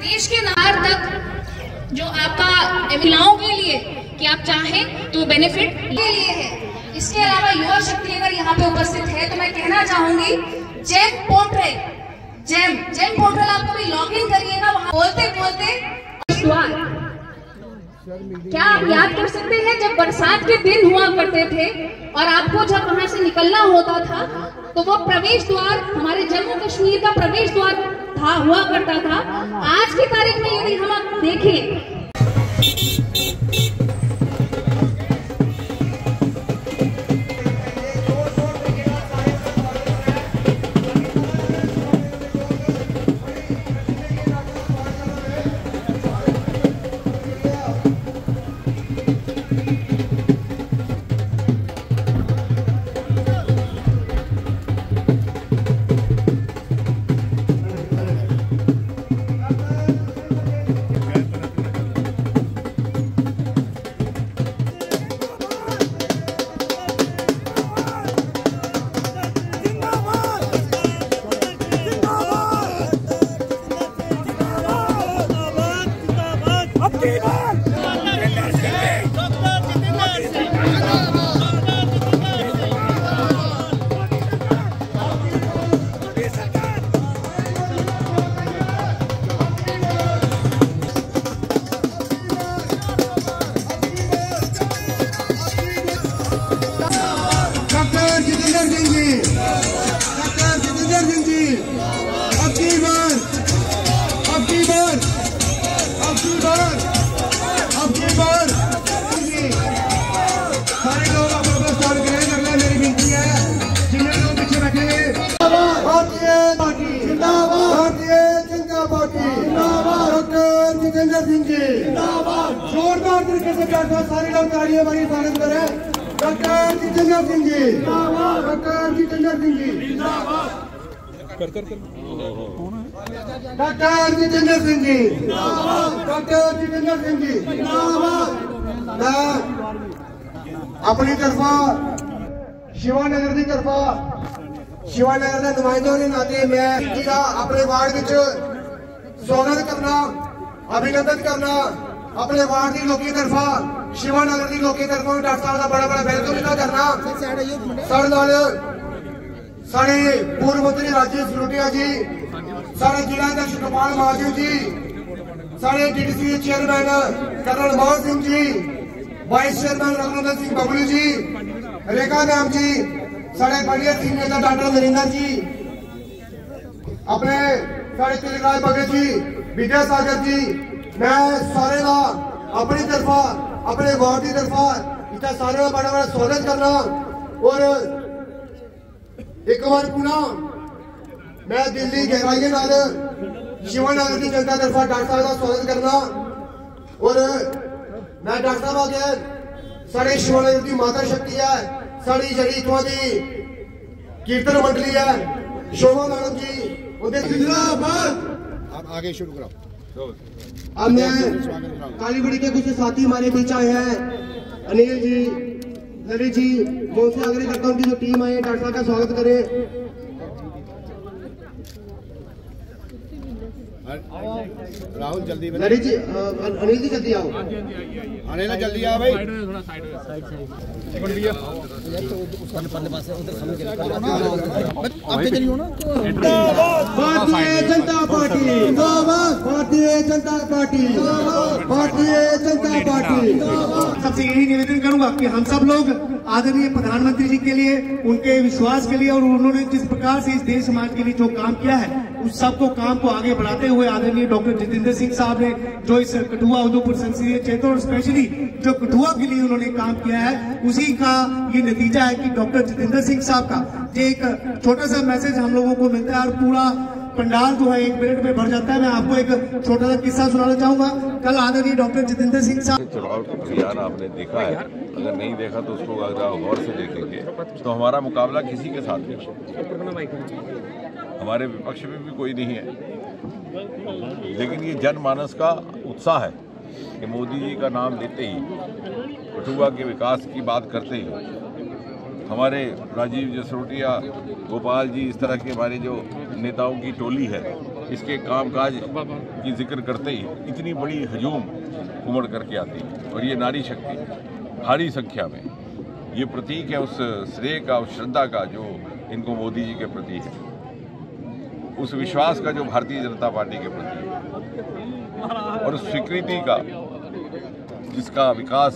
देश के नार तक जो आपका महिलाओं के लिए कि आप चाहें तो बेनिफिट के लिए है। इसके अलावा युवा शक्ति अगर यहाँ पे उपस्थित है तो मैं कहना चाहूंगी जेम पोर्टल आप कभी लॉग इन करिएगा। वहां बोलते बोलते क्या आप याद कर सकते हैं जब बरसात के दिन हुआ करते थे और आपको जब वहां से निकलना होता था तो वो प्रवेश द्वार हमारे जम्मू कश्मीर का प्रवेश द्वार था हुआ करता था। आज की तारीख में यदि हम देखें जोरदार तरीके से सारे लोग तालियां हमारी स्वागत करें। Doctor Jitendra Singh ji, doctor Jitendra Singh ji, doctor Jitendra Singh ji, doctor Jitendra Singh ji. मैं अपनी तरफा शिवानगर की तरफा शिवानगर के नुमाइंदों के नाते मैं अपने वार्ड में स्वागत करना, अभिनंदन करना। अपने वार्ड की लोगों की तरफा शिवानगर की लोगों की तरफा डॉक्टर साहब का बड़ा बड़ा वेलकम करना। साढ़े पूर्व मंत्री राजेश सिरोटिया जी, साढ़े जिला अध्यक्ष गोपाल महाजन जी, साढ़े DDC chairman colonel Mohan Singh ji, vice chairman Raghunandan Singh Bablu ji, Rekha ma'am ji, साढ़े बढ़िया सिंह नेता डॉक्टर नरेंद्र जी, अपने साढ़े तिलकराज भगत जी, विद्यासागर जी। मैं सारे का अपनी तरफा अपने वार्ड की तरफा इतना सारे का बड़ा बड़ा स्वागत करना। और एक बार पुनः मैं दिल्ली गहराई नाल शिवानगर की जनता तरफा डॉक्टर साहब का स्वागत करना। और मैं डॉक्टर साहब आगे साढ़े शिवानगर की माता शक्ति है, साड़ी जड़ी इतों की कीर्तन मंडली है, शोभा मैडम जी उनके जिंदाबाद। आगे शुरू करो। अब मैं कालीगुड़ी के कुछ साथी हमारे बीच आए हैं, अनिल जी, ललित जी, मैं उनसे आग्रह करता हूँ कि जो टीम आई है डॉक्टर साहब का स्वागत करे। राहुल जल्दी, ललित जी, अनिल जी जल्दी आओ, आने ना जल्दी आओ भाई। Bharatiya Janata party, Bharatiya Janata party, Bharatiya Janata party. सबसे यही निवेदन करूंगा कि हम सब लोग आदरणीय प्रधानमंत्री जी के लिए, उनके विश्वास के लिए और उन्होंने जिस प्रकार से इस देश समाज के लिए जो काम किया है उस सबको काम को आगे बढ़ाते हुए आदरणीय डॉक्टर जितेंद्र सिंह साहब ने जो इस कठुआ उधमपुर संसदीय क्षेत्र और स्पेशली जो कठुआ के लिए उन्होंने काम किया है उसी का ये नतीजा है कि डॉक्टर जितेंद्र सिंह साहब का जो एक छोटा सा मैसेज हम लोगों को मिलता है और पूरा पंडाल जो है 1 मिनट में भर जाता है। मैं आपको एक छोटा सा किस्सा सुनाना चाहूंगा। कल आदरणीय डॉक्टर जितेंद्र सिंह साहब चुनाव का अभियान आपने देखा है, अगर नहीं देखा तो उसको अगर गौर से देखेंगे तो हमारा मुकाबला किसी के साथ नहीं, हमारे विपक्ष में भी कोई नहीं है, लेकिन ये जनमानस का उत्साह है कि मोदी जी का नाम लेते ही, कठुआ के विकास की बात करते ही हमारे राजीव जसरोटिया, गोपाल जी, इस तरह के हमारे जो नेताओं की टोली है इसके कामकाज की जिक्र करते ही इतनी बड़ी हजूम उमड़ करके आती है। और ये नारी शक्ति भारी संख्या में, ये प्रतीक है उस श्रेय का, उस श्रद्धा का जो इनको मोदी जी के प्रति है, उस विश्वास का जो भारतीय जनता पार्टी के प्रति है, और उस स्वीकृति का जिसका विकास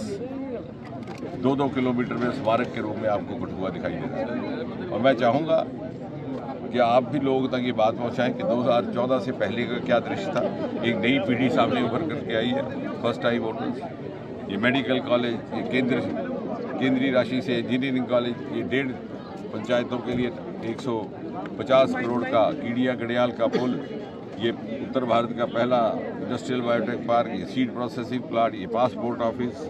2-2 किलोमीटर में स्मारक के रूप में आपको कठुआ दिखाई देता है। और मैं चाहूँगा कि आप भी लोगों तक ये बात पहुँचाएं कि 2014 से पहले का क्या दृश्य था। एक नई पीढ़ी सामने उभर करके आई है, फर्स्ट टाइम वोटर्स। ये मेडिकल कॉलेज, ये केंद्रीय राशि से इंजीनियरिंग कॉलेज, ये 1.5 पंचायतों के लिए 150 करोड़ का कीड़िया गड़ियाल का पुल, ये उत्तर भारत का पहला इंडस्ट्रियल बायोटेक पार्क, ये सीड प्रोसेसिंग प्लांट, ये पासपोर्ट ऑफिस,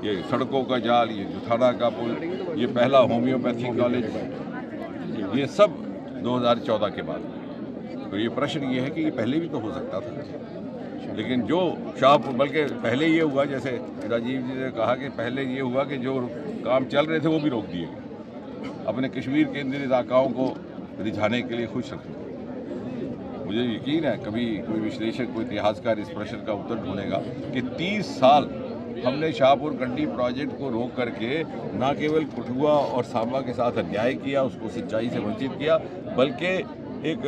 ये सड़कों का जाल, ये जुथाना का पुल, ये पहला होम्योपैथी कॉलेज, ये सब 2014 के बाद। तो ये प्रश्न ये है कि ये पहले भी तो हो सकता था, लेकिन जो शाहपुर, बल्कि पहले ये हुआ, जैसे राजीव जी ने कहा कि पहले ये हुआ कि जो काम चल रहे थे वो भी रोक दिए गए, अपने कश्मीर केंद्रीय इलाकाओं को रिझाने के लिए खुश रखते। मुझे यकीन है कभी कोई विश्लेषक, कोई इतिहासकार इस प्रश्न का उत्तर ढूंढेगा कि 30 साल हमने शाहपुर कंडी प्रोजेक्ट को रोक करके न केवल कठुआ और सांबा के साथ अन्याय किया, उसको सिंचाई से वंचित किया, बल्कि एक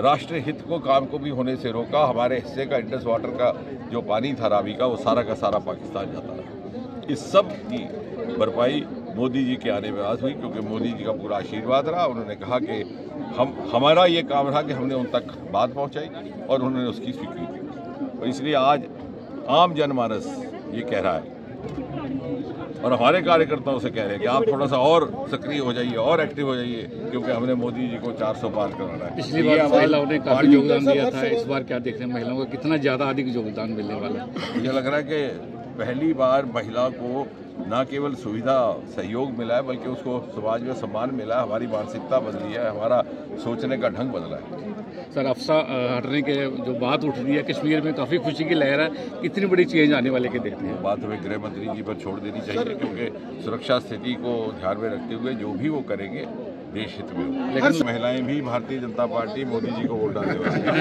राष्ट्रीय हित को काम को भी होने से रोका। हमारे हिस्से का इंडस वाटर का जो पानी था रावी का, वो सारा का सारा पाकिस्तान जाता रहा। इस सब की भरपाई मोदी जी के आने में आज हुई, क्योंकि मोदी जी का पूरा आशीर्वाद रहा। उन्होंने कहा कि हमारा ये काम रहा कि हमने उन तक बात पहुंचाई और उन्होंने उसकी स्वीकृति दी। और इसलिए आज आम जनमानस ये कह रहा है और हमारे कार्यकर्ताओं से कह रहे हैं कि आप थोड़ा सा और सक्रिय हो जाइए और एक्टिव हो जाइए, क्योंकि हमने मोदी जी को 400 पार कराना है। पिछली बार महिलाओं ने काफी योगदान दिया था, इस बार क्या देखते हैं महिलाओं को कितना ज्यादा अधिक योगदान मिलने वाला है? मुझे लग रहा है कि पहली बार महिला को न केवल सुविधा सहयोग मिला है, बल्कि उसको समाज में सम्मान मिला है। हमारी मानसिकता बदली है, हमारा सोचने का ढंग बदला है। सर, अफसा हटने के जो बात उठ रही है कश्मीर में, काफ़ी खुशी की लहर है, कितनी बड़ी चेंज आने वाले के देखते हैं? बात हमें गृह मंत्री जी पर छोड़ देनी चाहिए, क्योंकि सुरक्षा स्थिति को ध्यान में रखते हुए जो भी वो करेंगे देश हित में। लेकिन महिलाएं भी भारतीय जनता पार्टी मोदी जी को वोट डालने वाली हैं।